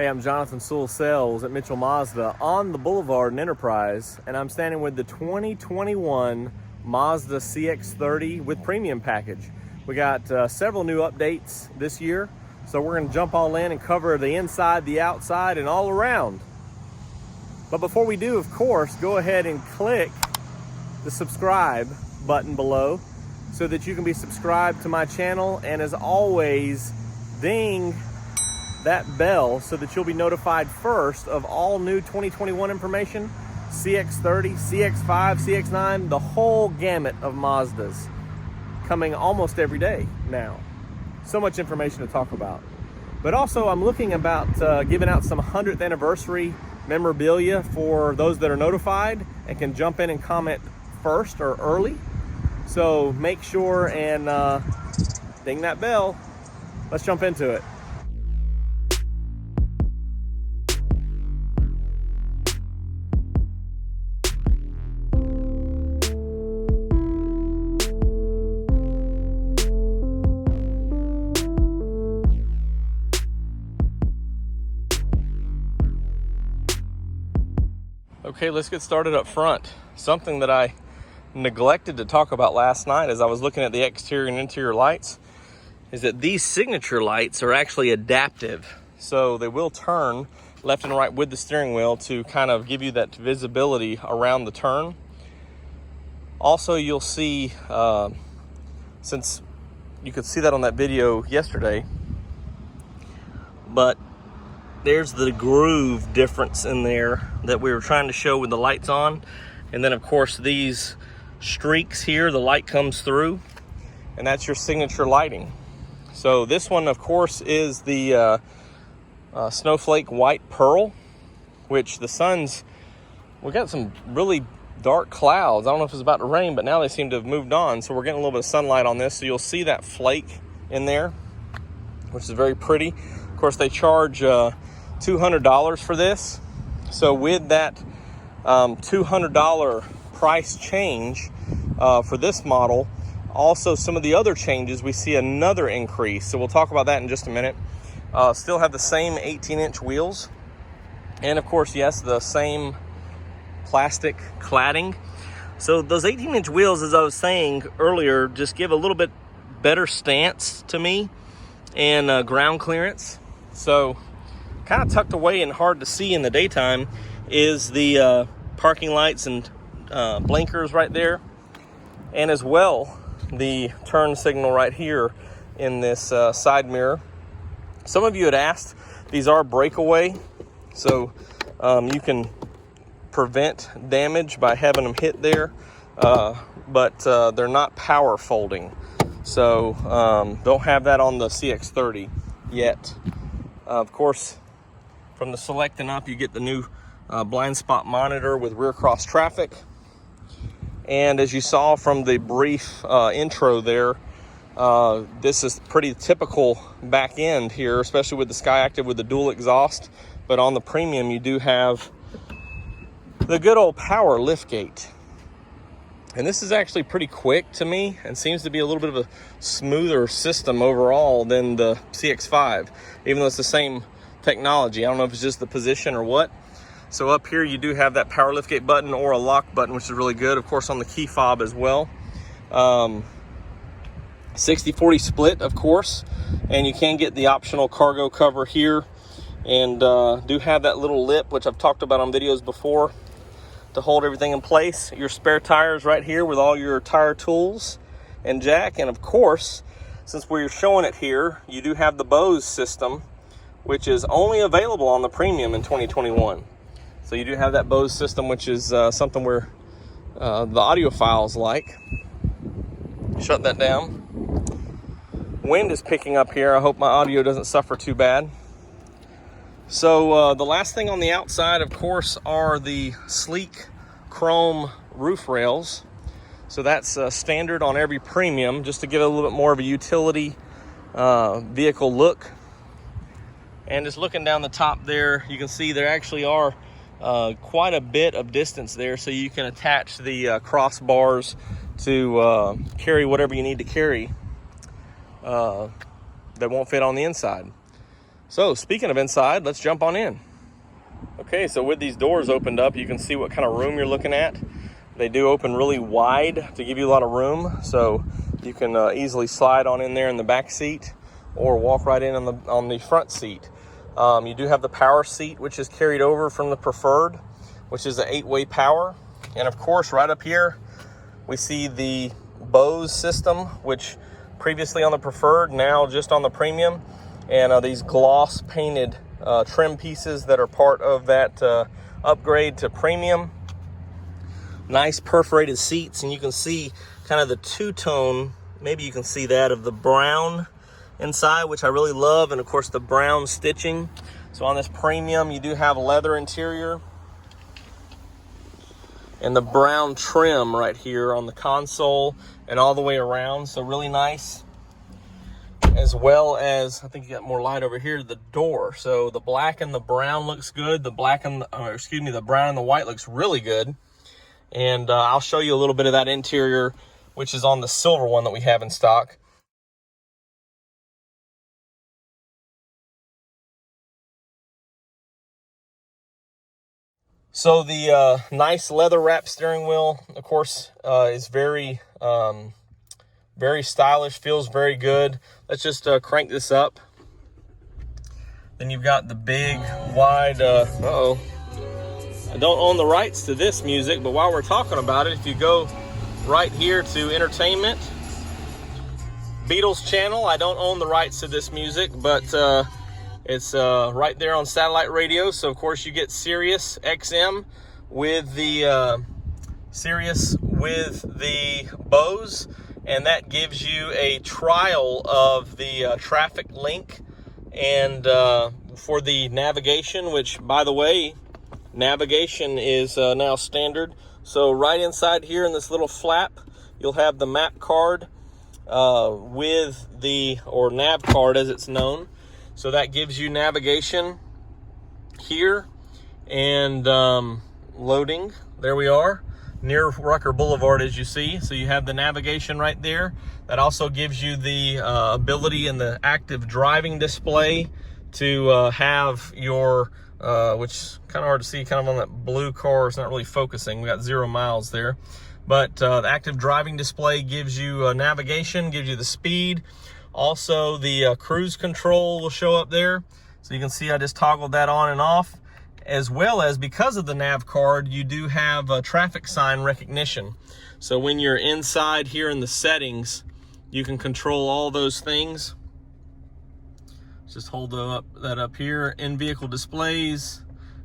Hey, I'm Jonathan Sewell at Mitchell Mazda on the Boulevard in Enterprise, and I'm standing with the 2021 Mazda CX-30 with Premium package. We got several new updates this year, so we're going to jump all in and cover the inside, the outside, and all around. But before we do, of course, go ahead and click the subscribe button below so that you can be subscribed to my channel, and as always, ding that bell so that you'll be notified first of all new 2021 information. CX-30, CX-5, CX-9, the whole gamut of Mazdas coming almost every day now. So much information to talk about. But also I'm looking about giving out some 100th anniversary memorabilia for those that are notified and can jump in and comment first or early. So make sure and ding that bell. Let's jump into it. Okay, let's get started up front. Something that I neglected to talk about last night as I was looking at the exterior and interior lights is that these signature lights are actually adaptive. So they will turn left and right with the steering wheel to kind of give you that visibility around the turn. Also, you'll see, since you could see that on that video yesterday, but there's the groove difference in there that we were trying to show with the lights on. And then of course these streaks here, the light comes through, and that's your signature lighting. So this one of course is the Snowflake white pearl, which we got some really dark clouds. I don't know if it's about to rain, but now they seem to have moved on. So we're getting a little bit of sunlight on this. So you'll see that flake in there, which is very pretty. Of course, they charge $200 for this. So with that $200 price change for this model, also some of the other changes, we see another increase. So we'll talk about that in just a minute. Still have the same 18-inch wheels. And of course, yes, the same plastic cladding. So those 18-inch wheels, as I was saying earlier, just give a little bit better stance to me and ground clearance. So kind of tucked away and hard to see in the daytime is the parking lights and blinkers right there, and as well the turn signal right here in this side mirror. Some of you had asked, these are breakaway, so you can prevent damage by having them hit there, but they're not power folding, so don't have that on the CX-30 yet. Of course, from the Select and up, you get the new blind spot monitor with rear cross traffic. And as you saw from the brief intro there, this is pretty typical back end here, especially with the Skyactiv with the dual exhaust. But on the Premium, you do have the good old power liftgate. And this is actually pretty quick to me and seems to be a little bit of a smoother system overall than the CX-5, even though it's the same technology. I don't know if it's just the position or what. So up here you do have that power liftgate button or a lock button, which is really good. Of course, on the key fob as well. 60-40 split, of course, and you can get the optional cargo cover here, and do have that little lip, which I've talked about on videos before, to hold everything in place. Your spare tires right here with all your tire tools and jack. And of course, since we're showing it here, you do have the Bose system, which is only available on the Premium in 2021. So you do have that Bose system, which is something where the audiophiles like. Shut that down. Wind is picking up here. I hope my audio doesn't suffer too bad. So the last thing on the outside, of course, are the sleek chrome roof rails. So that's standard on every Premium, just to give it a little bit more of a utility vehicle look. And just looking down the top there, you can see there actually are quite a bit of distance there, so you can attach the crossbars to carry whatever you need to carry that won't fit on the inside. So speaking of inside, let's jump on in. Okay, so with these doors opened up, you can see what kind of room you're looking at. They do open really wide to give you a lot of room, so you can easily slide on in there in the back seat or walk right in on the front seat. You do have the power seat, which is carried over from the Preferred, which is an 8-way power. And of course, right up here, we see the Bose system, which previously on the Preferred, now just on the Premium. And these gloss painted trim pieces that are part of that upgrade to Premium. Nice perforated seats, and you can see kind of the two-tone, maybe you can see that, of the brown inside, which I really love, and of course the brown stitching. So on this Premium, you do have leather interior and the brown trim right here on the console and all the way around, so really nice. As well as, I think you got more light over here, the door. So the black and the brown looks good. The black and the brown and the white looks really good. And I'll show you a little bit of that interior, which is on the silver one that we have in stock. So the nice leather wrap steering wheel, of course, is very stylish, feels very good. Let's just crank this up. Then you've got the big, wide, uh-oh. I don't own the rights to this music, but while we're talking about it, if you go right here to Entertainment, Beatles channel, I don't own the rights to this music, but it's right there on satellite radio. So of course you get SiriusXM with the Sirius with the Bose, and that gives you a trial of the traffic link and for the navigation, which, by the way, navigation is now standard. So right inside here in this little flap, you'll have the map card with the, or nav card as it's known. So that gives you navigation here, and loading. There we are, near Rucker Boulevard, as you see. So you have the navigation right there. That also gives you the ability in the active driving display to have your, which is kind of hard to see, kind of on that blue car. It's not really focusing. We got 0 miles there. But the active driving display gives you navigation, gives you the speed. Also, the cruise control will show up there. So you can see I just toggled that on and off. As well as, because of the nav card, you do have traffic sign recognition. So when you're inside here in the settings, you can control all those things. Just hold that up here. In-vehicle displays,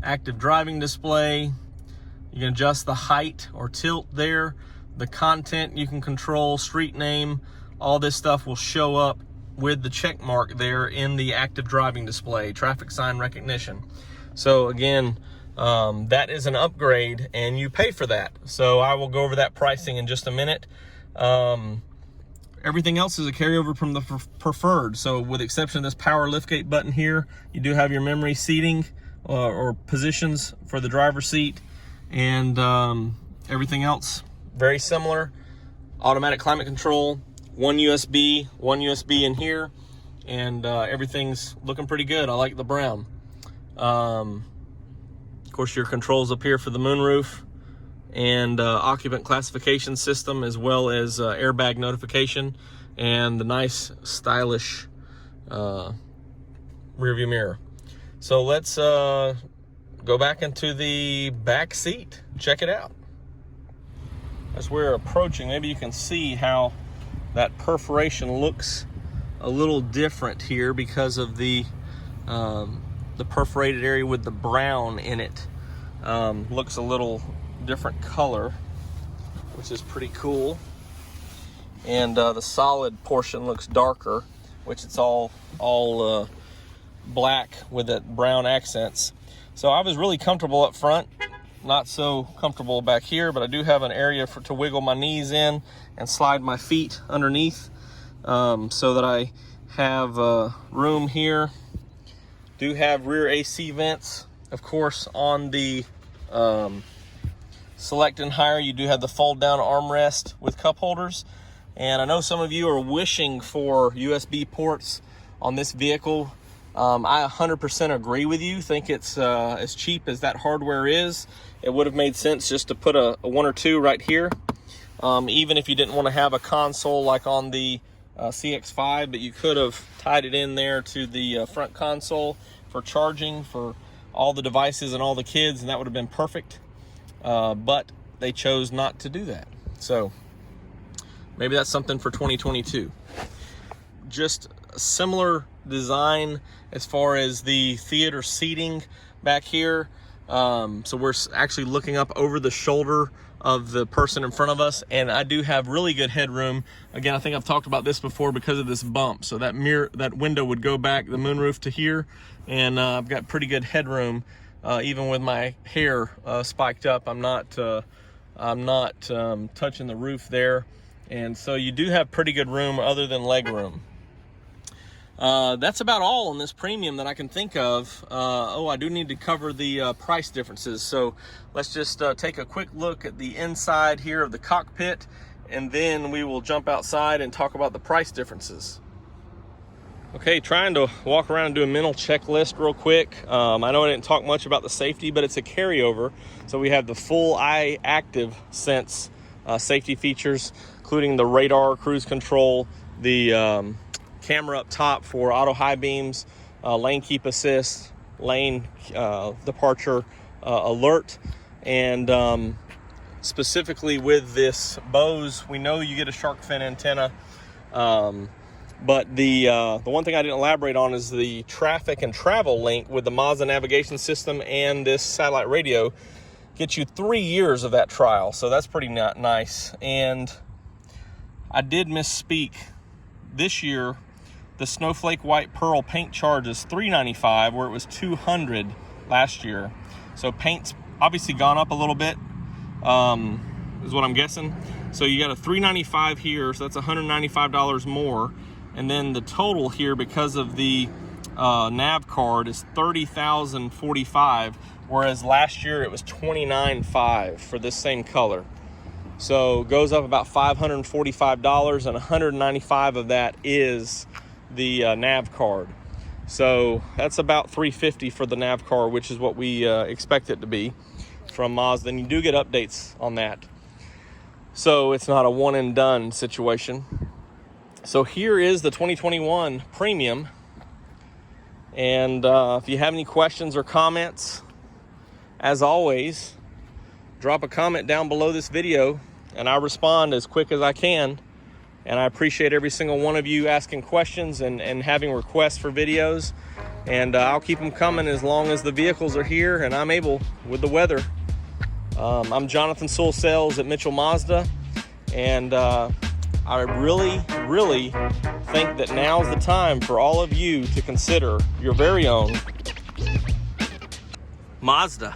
active driving display. You can adjust the height or tilt there. The content you can control, street name. All this stuff will show up with the check mark there in the active driving display, traffic sign recognition. So again, that is an upgrade and you pay for that. So I will go over that pricing in just a minute. Everything else is a carryover from the Preferred. So with the exception of this power liftgate button here, you do have your memory seating or positions for the driver's seat, and everything else very similar. Automatic climate control, one USB in here, and everything's looking pretty good. I like the brown. Of course, your controls up here for the moonroof and occupant classification system, as well as airbag notification and the nice stylish rear view mirror. So let's go back into the back seat. Check it out. As we're approaching, maybe you can see how that perforation looks a little different here because of the perforated area with the brown in it. Looks a little different color, which is pretty cool. And the solid portion looks darker, which it's all black with that brown accents. So I was really comfortable up front, not so comfortable back here, but I do have an area to wiggle my knees in and slide my feet underneath, so that I have room here. Do have rear AC vents. Of course, on the Select and Higher, you do have the fold down armrest with cup holders. And I know some of you are wishing for USB ports on this vehicle. I 100% agree with you. Think it's as cheap as that hardware is. It would have made sense just to put a one or two right here. Even if you didn't want to have a console like on the CX-5, but you could have tied it in there to the front console for charging for all the devices and all the kids, and that would have been perfect. But they chose not to do that. So maybe that's something for 2022. Just a similar design as far as the theater seating back here. So we're actually looking up over the shoulder of the person in front of us, and I do have really good headroom. Again, I think I've talked about this before because of this bump. So that window would go back, the moonroof, to here, and I've got pretty good headroom. Even with my hair spiked up, I'm not touching the roof there, and so you do have pretty good room other than leg room. That's about all on this Premium that I can think of. I do need to cover the price differences. So let's just take a quick look at the inside here of the cockpit, and then we will jump outside and talk about the price differences. Okay, trying to walk around and do a mental checklist real quick. I know I didn't talk much about the safety, but it's a carryover. So we have the full eye active sense safety features, including the radar, cruise control, the camera up top for auto high beams, lane keep assist, lane departure alert, and specifically with this Bose, we know you get a shark fin antenna, but the one thing I didn't elaborate on is the traffic and travel link with the Mazda navigation system and this satellite radio gets you 3 years of that trial, so that's pretty nice. And I did misspeak. This year, the Snowflake White Pearl paint charge is $395, where it was $200 last year. So paint's obviously gone up a little bit, is what I'm guessing. So you got a $395 here, so that's $195 more. And then the total here, because of the nav card, is $30,045, whereas last year it was $29,500 for this same color. So it goes up about $545, and $195 of that is the nav card. So that's about $350 for the nav card, which is what we expect it to be from Mazda, and you do get updates on that. So it's not a one and done situation. So here is the 2021 Premium, and if you have any questions or comments, as always, drop a comment down below this video and I respond as quick as I can. And I appreciate every single one of you asking questions and having requests for videos. And I'll keep them coming as long as the vehicles are here and I'm able with the weather. I'm Jonathan Sewell Sales at Mitchell Mazda. And I really think that now's the time for all of you to consider your very own Mazda.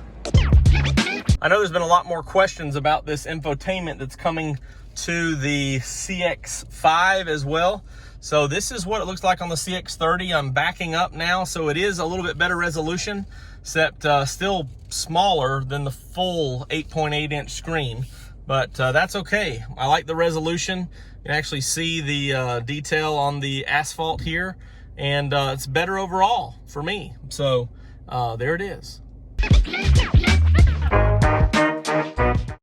I know there's been a lot more questions about this infotainment that's coming to the CX-5 as well. So this is what it looks like on the CX-30. I'm backing up now, so it is a little bit better resolution, except still smaller than the full 8.8-inch screen. But that's okay. I like the resolution. You can actually see the detail on the asphalt here, and it's better overall for me. So there it is.